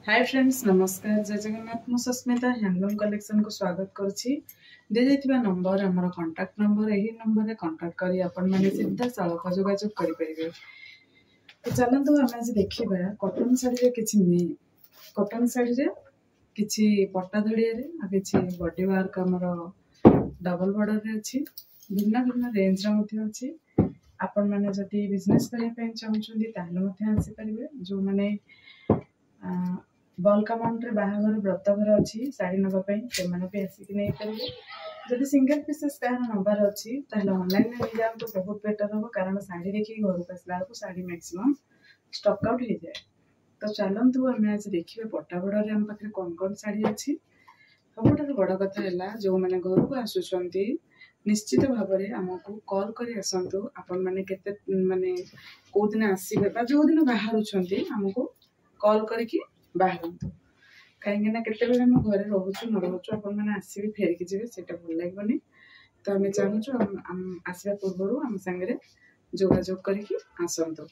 Hi friends नमस्कार जय जगन्नाथ मु सस्मिता हैंडलूम कलेक्शन को स्वागत करुच्ची दि जाइथिबा नंबर हमर कांटेक्ट नंबर एही नंबर रे कांटेक्ट करी आपण माने सीधा सड़क जोगाजोग करि परिबे। तो चलंतु हम आज देखिबा कॉटन साड़ी रे किछि कॉटन साड़ी रे किछि पट्टा धड़िया रे आ किछि बॉडी वर्क हमर डबल बॉर्डर रे अछि भिन्न भिन्न रेंज रे मध्ये अछि। आपण माने जति बिजनेस करिया पे चाहउछन्ती ताले मध्ये आसी परिबे जो माने बल्क अमाउंट रे बाहाघर व्रतघर अच्छी शाढ़ी नापी से आसिक नहीं पारे जब सिंगल पीसेस क्या नबार अच्छी ऑनलाइन में नहीं जातु बहुत बेटर हम कारण शाढ़ी देखिए घर को आसला शाढ़ी मैक्सिमम स्टक आउट हो जाए। तो चलतु आम आज देखिए पट्टाबड़ आम पाखे कौन कौन शाढ़ी अच्छी सब बड़ कथा है जो मैंने घर को आसुंच निश्चित भाव में आमको कॉल कर आसतु आपण मैंने माने कौ दिन आसवे जो दिन बाहर आमको कॉल करके बाहरतु कहीं केतबेले आम घर रोचु न रोचु आपण मैंने आसबे फेरिकी जी से भल लगे। तो आम चाहूँ आसवा पूर्व आम सांगे जोगाजोग करके आसतु।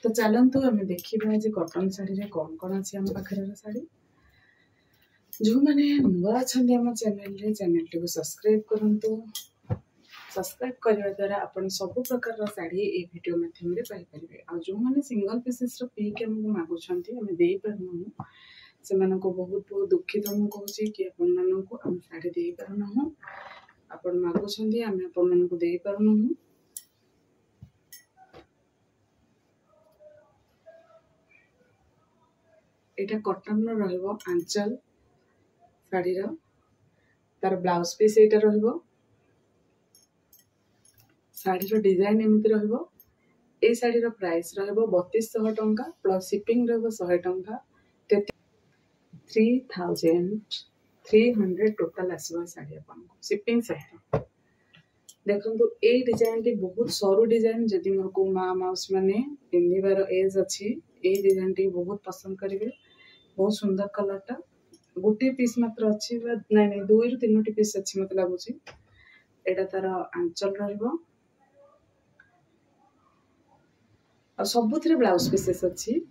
तो चलतु आम देखा आज कॉटन साड़ी रे कौन कौन अच्छी आम पाखे शाड़ी जो मैंने नुआ अच्छा आम चैनल टी सब्सक्राइब करूँ। सब्सक्राइब करने द्वारा अपन सब प्रकार शाढ़ी ये वीडियो माध्यम पाइपर आ जो मैंने सिंगल पीसेस पिक आमको मागुंट आम दे पारूँ से बहुत बहुत दुखित मुझे कहूँ कि आपको आम शाढ़ी दे पारूँ आपण मागुंट आम आपको दे पारूँ। यहाँ कॉटन रो आंचल शाढ़ी तार ब्लाउज पीस यहाँ रो शाढ़ी डिजाइन एमती रो ए शाढ़ी प्राइस रो 3200 टंका प्लस शिपिंग रो 100 टंका 3300 टोटाल आसो शाढ़ी आपको शिपिंग सहित। देखो ये डिजाइन टी बहुत सरू डिजाइन जदि मोर को माँ माउस मैंने पिंधार एज अच्छी ये डिजाइन टी बहुत पसंद करेंगे। बहुत सुंदर कलरटा गोटे पीस मात्र अच्छी नाई 2 ରୁ 3ଟି पीस अच्छी मत लगुच एटा तार आंचल रो सबुथ ब्लाउज पीसेस अच्छी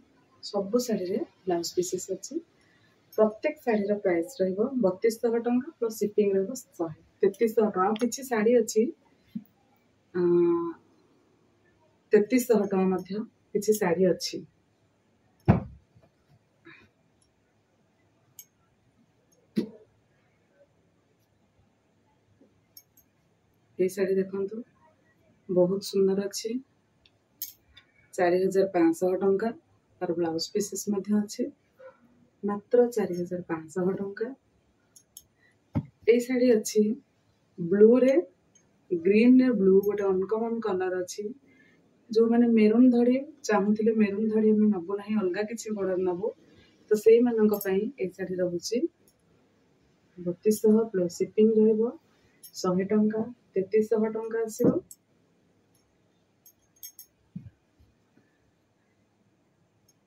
सबु शाढ़ी रे ब्लाउज पीसेस अच्छी प्रत्येक शाढ़ी प्राइस रो 3200 टंका प्लस शिपिंग रो 3300 टंका किसी शाढ़ी अच्छी 3300 टंका किसी शाढ़ी अच्छी। ये शाढ़ी देखंतु बहुत सुंदर अच्छी 4500 टंका तार ब्लाउज पीसेस अच्छे मात्र 4500 टंका। ये शाढ़ी अच्छी ब्लू रे ग्रीन रे ब्लू गोटे अनकमन कलर अच्छी जो मैंने मेरून धड़ी चाहूले मेरून धड़ी आम नबू ना अलग किसी बॉर्डर नबू तो से ये शाढ़ी रोचे 3200 प्लस शिपिंग रो 100 टंका 3300 टंका आसो।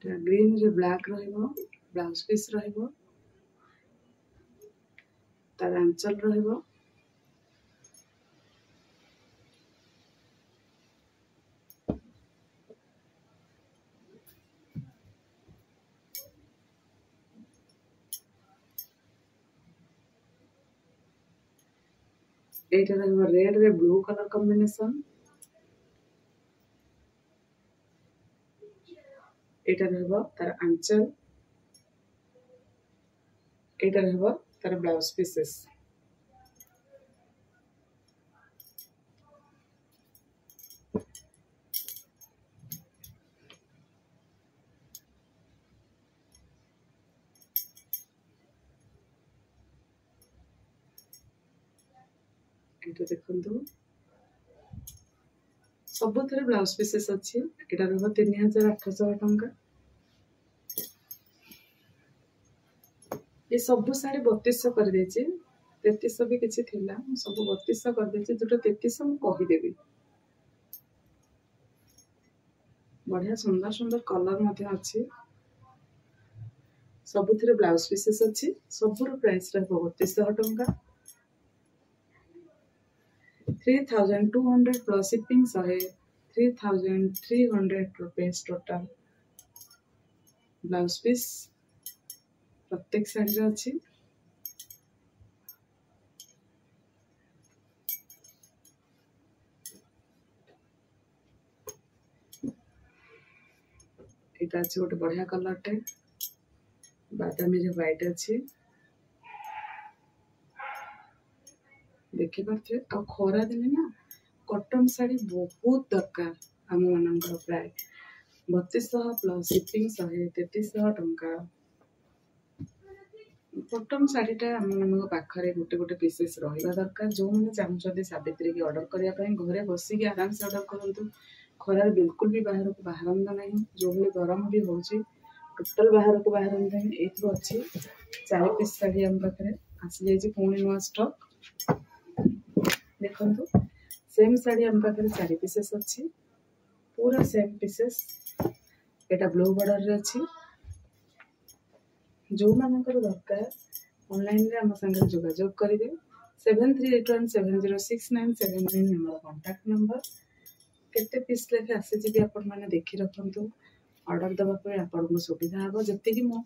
ग्रीन रे ब्लैक रो ब्लाउज पीस रो तार आंचल रो रेड रे ब्लू कलर कॉम्बिनेशन यहाँ तार आंचल यहाँ तार ब्लाउज पीसेस देखु सबु ब्लाउज पीसेस अच्छी यहाँ रो 3800 टंका। ये सब शाढ़ी 3200 कर 3300 भी किसी थिला सब 3200 कर जो 3300 मुझे कहीदेवी बढ़िया सुंदर सुंदर कलर अच्छी सबुथ ब्लाउज पीसेस अच्छी सबूर प्राइस रहा 3200 टंका 3200 plus shipping 100 3300 rupees total. Blouse piece प्रत्येक शाढ़ी अच्छी। এটা আছে गोटे बढ़िया कलरटे बादामी जो व्हाइट अच्छी देखी पारे। आ खरा दिन ना कॉटन साड़ी बहुत दरकार आम मान प्राय 3200 प्लस शिपिंग 100 टंका। कॉटन साड़ीटा आम मान पाखे गोटे गोटे पीसेस रहा दरकार। जो मैंने चाहते सावित्री की ऑर्डर करने घरे बसिक आराम से ऑर्डर करूँ। खरार बिल्कुल भी बाहर को बाहर ना जो भाई गरम भी हो टोटाल बाहर को बाहर ये अच्छी 4 पीस शाढ़ी आम पाखे आसी जाइए पुणी नुआ स्टक। देखु सेम शाढ़ी आम पाखे 4 पीसेस अच्छी पूरा सेम पीसेस। एटा ब्लू बॉर्डर अच्छी। जो मानकर दरकार ऑनलाइन रे आम संगे जोगाजोग करेंगे 7381706979 नंबर कांटेक्ट नंबर। केते पीस लेखे आसी आपण मैंने देखी रखु ऑर्डर दवाई आपको सुविधा हे जी मो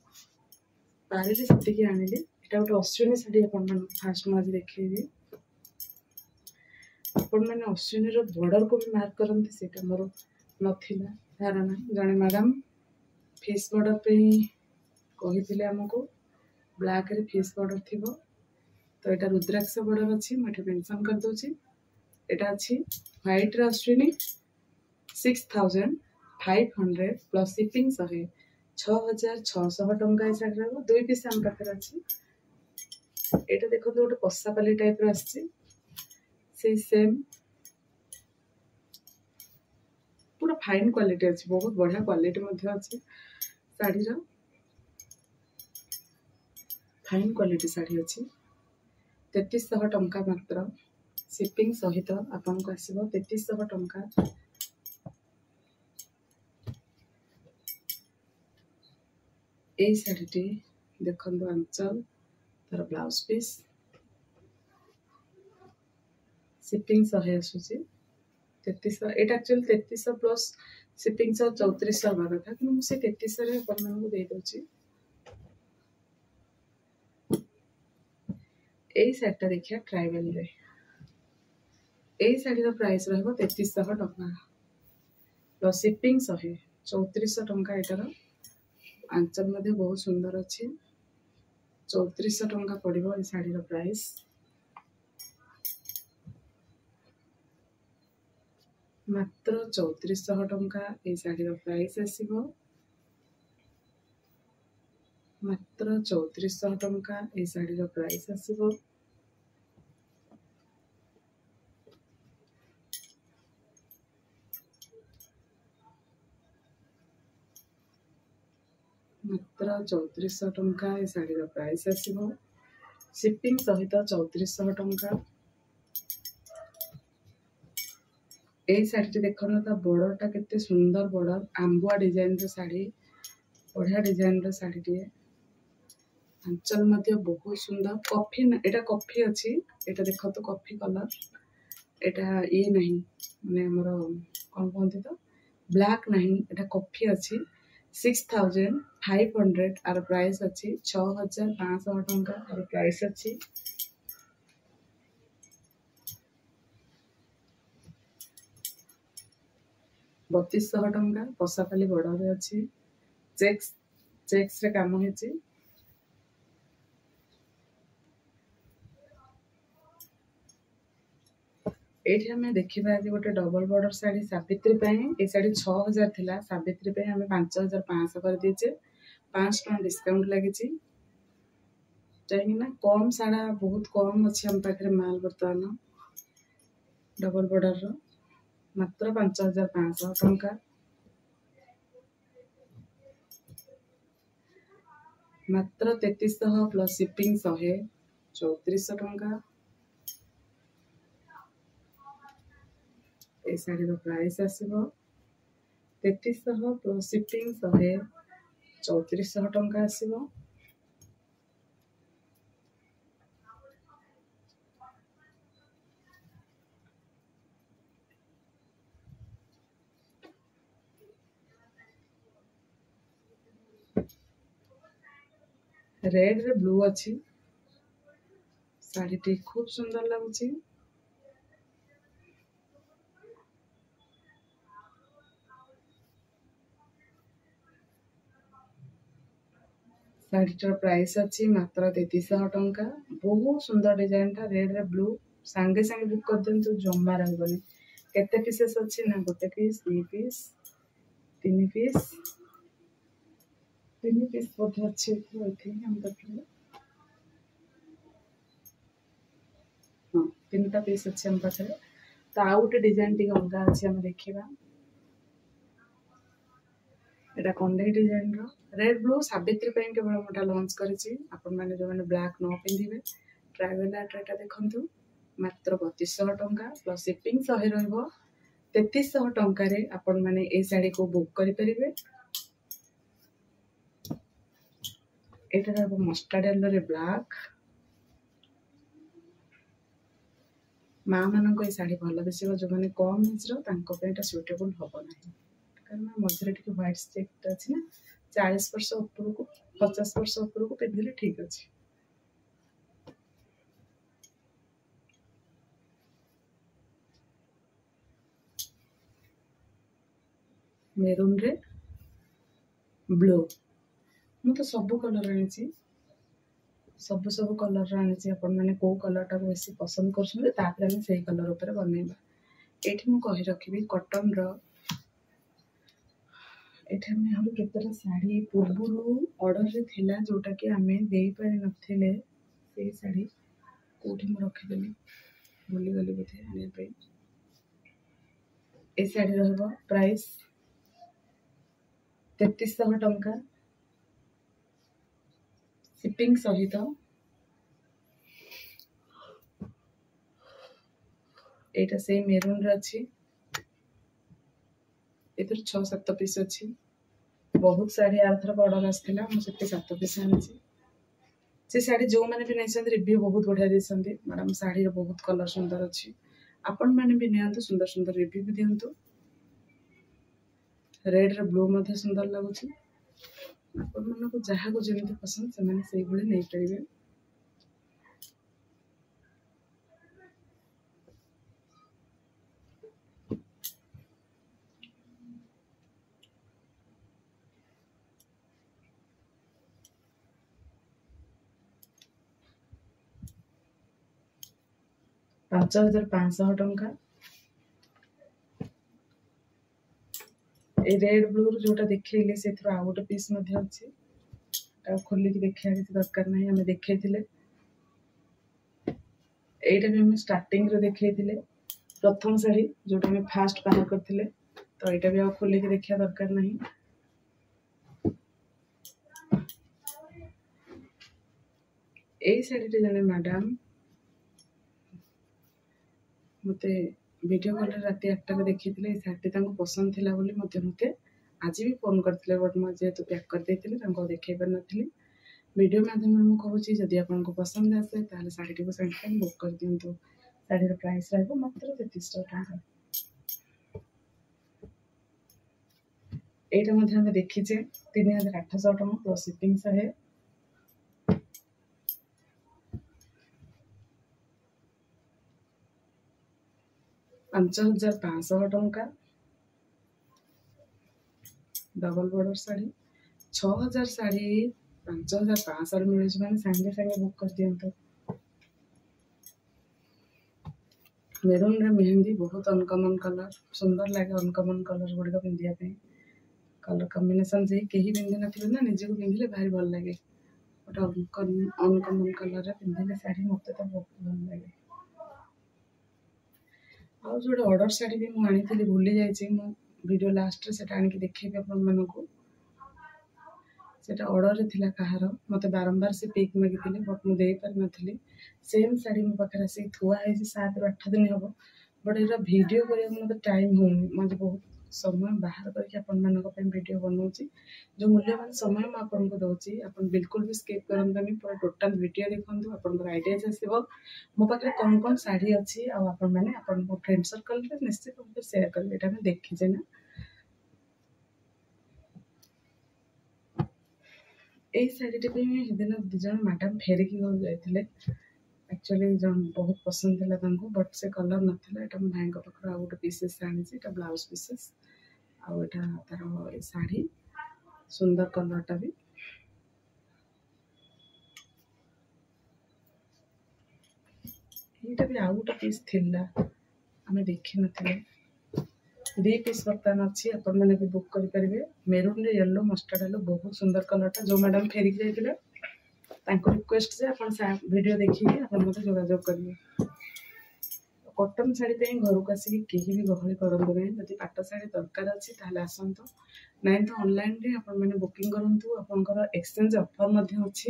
पारे से आनिली। एटा गोटे अश्विनी शाढ़ी आपण फास्ट मुझे देखी आपण मैंने अश्विनी बॉर्डर को भी मार्क करते से मोर नाला धारणा। जड़े मैडम फेस बॉर्डर पे कही आमको ब्लैक रे फेस बॉर्डर थी तो यहाँ रुद्राक्ष बॉर्डर अच्छी मुझे मेंशन कर दूची। एटा अच्छी व्हाइट रे अश्विनी 6500 प्लस शिपिंग 6600 टंका ये शाढ़ी रहा 2 पीस आम पाखे अच्छी। एटा देखो गोटे पसापाली टाइप आसी सेम पूरा फाइन क्वालिटी अच्छी बहुत बढ़िया क्वालिटी अच्छी शाढ़ी फाइन क्वालिटी शाढ़ी अच्छी 3300 टंका मात्र शिपिंग सहित आपन को आसीबो 3300 टंका। ए शाढ़ीटी देखंतु आंचल तार ब्लाउज पीस शिपिंग 100 आसुची 3300। एटा एक्चुअली 3300 प्लस शिपिंग 3400 हवा कथा कि मुझे 3300 रे अपन मानू दे दोची। ए शाढ़ीटा देखिए ट्राइबल रे ए शाढ़ीर प्राइस रहिबो 3300 टंका प्लस शिपिंग 100 3400 टंका। एटार आंचल मध्ये बहुत सुंदर अच्छी 3400 टंका पड़िबो ए शाढ़ीर प्राइस। मात्र 3400 टंका ए शाढ़ीर प्राइस आसीबो। मात्र 3400 टंका ए शाढ़ीर प्राइस आसीबो। मात्र 3400 टंका ए शाढ़ीर प्राइस आसीबो शिपिंग सहित 3400 टंका। ए शाढ़ी देखना ता बॉर्डरटा केते सुंदर बॉर्डर आंबुआ डिजाइन रो शाढ़ी बढ़िया डिजाइन रो शाढ़ी टे आंचल मध्य बहुत सुंदर कॉफी एटा कॉफी अच्छी। एटा देखो तो कॉफी कलर एटा ये नहीं माने हमर कोन कहंती तो ब्लैक नहीं एटा कॉफी अच्छी 6500 आर प्राइस अच्छी 6500 टंका आर प्राइस अच्छी। 3200 टंका पसापाली बॉर्डर अच्छी चेक्स रे काम होची। एठी हमें देखिबा आज गोटे डबल बॉर्डर साड़ी सावित्री ए साड़ी 6000 थिला सावित्री हमें 5500 कर दीचे 5 टका डिस्काउंट लगी कहीं कम साड़ा बहुत कम अच्छी हम पाखे माल बर्तमान डबल बॉर्डर मात्र 5500 टंका। मात्र 3300 प्लस शिपिंग 100 3400 टंका। ए शाढ़ी प्राइस आसीबो 3300 प्लस शिपिंग 100 3400 टंका आसीबो। रेड रे ब्लू अच्छी शाड़ी टी खूब सुंदर लगुच। शाड़ीटार प्राइस अच्छी मात्र 3300 टंका। बहुत सुंदर डिजाइन टा रेड रे ब्लू सांगे सांगे बुक कर दिंतु जमा रहबनी। केते पीसेस अच्छी ना गोटे पीस दी पीस तीन पीस बोधे अच्छी हम पाखे। हाँ 3टा पीस अच्छे हम पाखे। तो आउ गोटे डिजाइन टी अलगा अच्छी हम देखा। एटा कंडे डिजाइन रो रेड ब्लू सावित्री केवल मोटा लॉन्च करिछि। आपण माने जो माने ब्लैक न पिंधिबे ट्रायवेल आर्ट देखंतु मात्र 3200 टंका प्लस शिपिंग सहे रहइबो 3300 टंका रे आपण माने ए साड़ी को बुक करि परिबे। एटा रहबो मस्टर्ड येलो रे ब्लैक। माँ मानक ए साड़ी भल दिसिबो जो माने कम एज रो तांको पे एटा सुटेबल हबो नाही कारण मझरे टिके व्हाइट स्टेट अछि ना 40 वर्ष ऊपर को 50 वर्ष ऊपर को पिंधिले ठीक अछि। मेरून रे ब्लू मु तो सब कलर आनी सब कलर आनी आपण माने को कलर टा बेसी पसंद करछन तापर हम सेही कलर ऊपर बनेबा। एठी मु कहि रखिबी कॉटन रो एठी हम केतरा साड़ी पूर्वरु ऑर्डर रे थिला जोटा कि हमें देई पारि नथिले से साड़ी कोठी मु रखि देली भूली गली बोथे आने पे। ए साड़ी रहबो प्राइस 3300 टंका शिपिंग सहित। एटा से मेरून रे अछि एतर 6-7 पीस अछि। बहुत साड़ी आरथर ऑर्डर आस्थिला मु सेते 7 पीस आनिछि। से साड़ी जो माने भी नैसन रिव्यू बहुत बढ़िया देसंती मैडम साड़ी रो बहुत कलर सुंदर अछि। आपण माने भी नियंतु सुंदर सुंदर रिव्यू भी दियंतु। रेड रे ब्लू मध्ये सुंदर लागुछि। आपण मानको जहा को जेमिति पसंद से माने सेही भली नै परिबे। पांच 5500 टंका। ए रेड ब्लू जोटा देखैले सेथरो आ गोटे पीस मध्ये अछि ता खोली कि देखिया କିଛି दरकार नाही हमें देखैथिले। एटा भी हम स्टार्टिंग रे देखैथिले प्रथम साड़ी जोटा हम फास्ट बाहर करथिले तो एटा भी आ खोली कि देखिया दरकार नाही। ए साड़ी रे जने मैडम मते वीडियो कॉल राति 8 रे देखैथिले ए साड़ी तांको पसंद थिला बोली मते आज भी फोन करथिले बट म जेतु पैक कर देथिले तांको देखै पर नथिले। वीडियो माध्यम में कहूँ जदि आपको पसंद आसे ताले साड़ी टी को साइड टाइम बुक कर दिंतु। साड़ी रो प्राइस रहबो मात्र 3300 टंका। एटा मध्ये हम देखिचे 3800 टंका प्लस शिपिंग सहे। 5500 टंका डबल बॉर्डर साड़ी 6000 साड़ी 5500 मिले माने सांगे सांगे बुक कर दियंतु। मेरून रे मेहंदी बहुत अनकॉमन कलर सुंदर लगे अनकॉमन कलर गुड़िक पिंधिया पे कलर कॉम्बिनेशन से केही पिंधि नथिबे ना निजे को पिंधिले भारी भल लागे गोटे अनकॉमन कलर रे पिंधिले साड़ी मते तो बहुत भल लागे। आ जोटे ऑर्डर साड़ी भी मु आनी भूली जाइए मु वीडियो लास्ट रे सेटा आनी देखैबे अपन मानको सेटा ऑर्डर रे थिला कहार मते बारंबार से पिक मागिथिले बट मु देई पर नथिली। सेम साड़ी मो पाखरे से थुआ है 7 ରୁ 8 दिन हबो बट एरा वीडियो करे मते टाइम होनी मते बहुत समय बाहर करके अपन मानको पे वीडियो बनाउची जो मूल्यवान समय म आपन को दउची अपन बिल्कुल भी स्किप करंतनी पूरा टोटल वीडियो देखंतु आपन को आईडिया आसीबो मो पाखरे कोन कोन साड़ी अछि आ आपन माने आपन को फ्रेंड सर्कल रे निश्चित रूप से शेयर करबे एटा मैं देखि जे ना। এই ଶାଢ଼ୀଟି ପାଇଁ ସେଦିନ ଦି ଜଣ ମ୍ୟାଡ଼ାମ୍ ଫେରିକି ଘରୁ ଯାଇଥିଲେ। ଆକ୍ଚୁଆଲି ବହୁତ ପସନ୍ଦ ଥିଲା ତାଙ୍କୁ, ବଟ୍ ସେ କଲର୍ ନଥିଲା। ଏଇଟା ମୋ ଭାଇଙ୍କ ପାଖରୁ ଆଉ ଗୋଟେ ପିସେସ୍ ଆଣିଛି, ଏଇଟା ବ୍ଲାଉଜ୍ ପିସେସ୍। ଆଉ ଏଇଟା ତାର ଏ ଶାଢ଼ୀ, ସୁନ୍ଦର କଲର୍ଟା ବି। ଏଇଟା ବି ଆଉ ଗୋଟେ ପିସ୍ ଥିଲା, ଆମେ ଦେଖିନଥିଲେ। 2 ପିସ୍ ବର୍ତ୍ତମାନ ଅଛି, ଆପଣମାନେ ବି ବୁକ୍ କରିପାରିବେ। ମେରୁନ୍ରେ ୟେଲୋ ମଷ୍ଟାର୍ଡ ୟେଲୋ, ବହୁତ ସୁନ୍ଦର କଲର୍ଟା। ଯେଉଁ ମ୍ୟାଡ଼ାମ୍ ଫେରିକି ଯାଇଥିଲେ ତାଙ୍କ ରିକ୍ୱେଷ୍ଟ ଯେ ଆପଣ ଭିଡ଼ିଓ ଦେଖିକି ଆପଣ ମୋତେ ଯୋଗାଯୋଗ କରିବେ। କଟନ୍ ଶାଢ଼ୀ ପାଇଁ ଘରକୁ ଆସିକି କେହି ବି ଗହଳି କରନ୍ତୁ ନାହିଁ। ଯଦି ପାଟ ଶାଢ଼ୀ ଦରକାର ଅଛି ତାହେଲେ ଆସନ୍ତୁ, ନାଇଁ ତ ଅନଲାଇନ୍ରେ ଆପଣମାନେ ବୁକିଂ କରନ୍ତୁ। ଆପଣଙ୍କର ଏକ୍ସଚେଞ୍ଜ ଅଫର୍ ମଧ୍ୟ ଅଛି।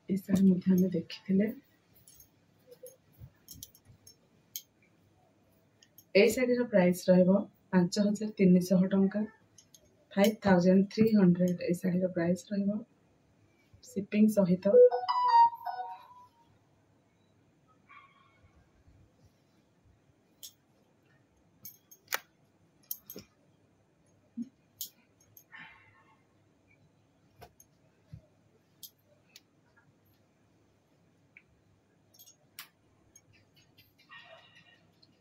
এই ଶାଢ଼ୀ ମଧ୍ୟ ଆମେ ଦେଖିଥିଲେ। এই ଶାଢ଼ୀର ପ୍ରାଇସ୍ ରହିବ 5300 ଟଙ୍କା, 5300 এই ଶାଢ଼ୀର ପ୍ରାଇସ୍ ରହିବ ସିପିଂ ସହିତ।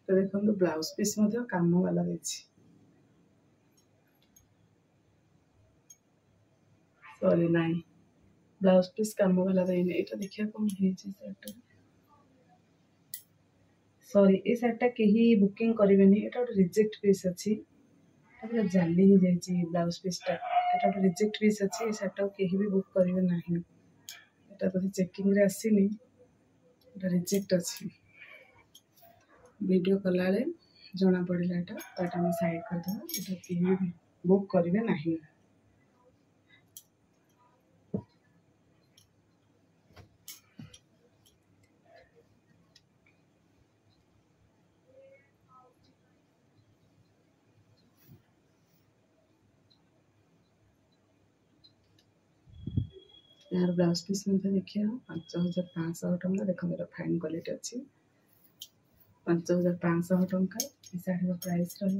तो देखो ब्लाउज पीस काम वाला सॉरी नाई ब्लाउज पीस काम वाला देनी। ये देखिए कौन है सॉरी ये सार्टा कहीं बुकिंग करेंगे। ये गोटे रिजेक्ट पीस अच्छी जाली ही जाइए ब्लाउज पीसटा। ये गोटे रिजेक्ट पीस अच्छी। ये सार्टा कहीं भी बुक करेंगे ना। ये तो चेकिंग रे आसीनी, रिजेक्ट अच्छी। वीडियो कला जना पड़ा यहाँ तो यहाँ साइड करदे। ये कहीं भी बुक करेंगे ना। यार ब्लाउज पीस देखिए 5500 टंका। देखो मेरा फाइन क्वालिटी अच्छी 5500 टंका। शाढ़ी प्राइस रही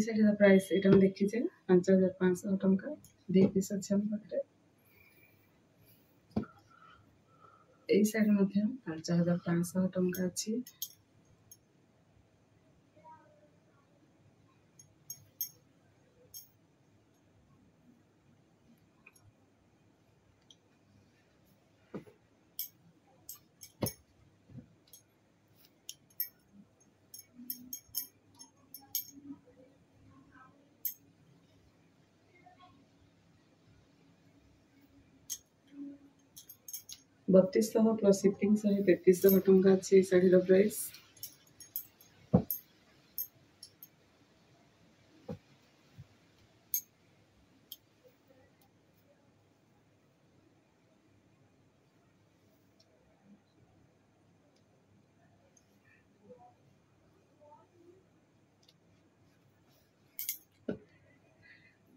शाढ़ी प्राइस ये देखीचे 5500 टंका। 2 पीस अच्छे पाखे। यही शाढ़ी 5500 टंका अच्छी। बत्तीस प्लस शिपिंग 3300 टंका अच्छी शाढ़ीर प्राइस।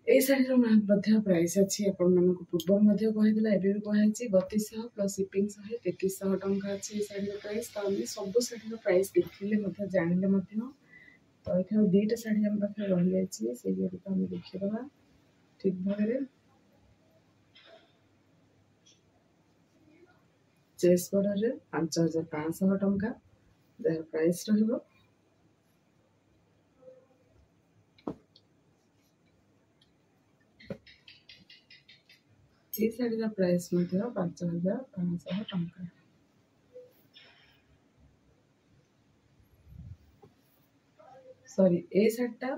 ये शाढ़ीर प्राइस अच्छी पूर्व कहला एवं भी कहुई 3200 प्लस शिपिंग 3300 टंका अच्छी शाढ़ीर प्राइस। तो आम सब शाढ़ीर प्राइस देखिले जानिले तो ये 2टा शाढ़ी आम पाखे रही जाइए से गुड़िक आम देखीदा ठीक भाव। चेस्ट बॉर्डर 5500 टंका जार प्राइस रहिबो। ये शाढ़ीर प्राइस 5500 टंका। सॉरी ए शाढ़ीटा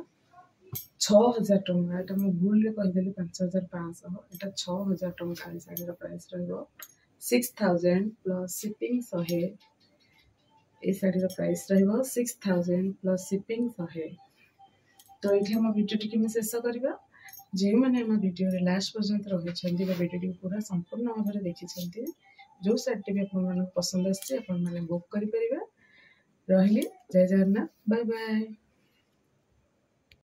6000 टंका। एटा मु भूल रे कहिदेली 5500। एटा 6000 टंका। ए शाढ़ीर प्राइस रहिबो 6000 प्लस शिपिंग 100। ए शाढ़ीर प्राइस रहिबो 6000 प्लस शिपिंग 100। तो ये हम भिडियो टी शेष करवा। जो मैंने आम भिडियो लास्ट पर्यंत रही भिडियो पूरा संपूर्ण भाव में देखी जो शाढ़ी भी आप पसंद आसमें बुक करें। रही जय जगन्नाथ बाय बाय।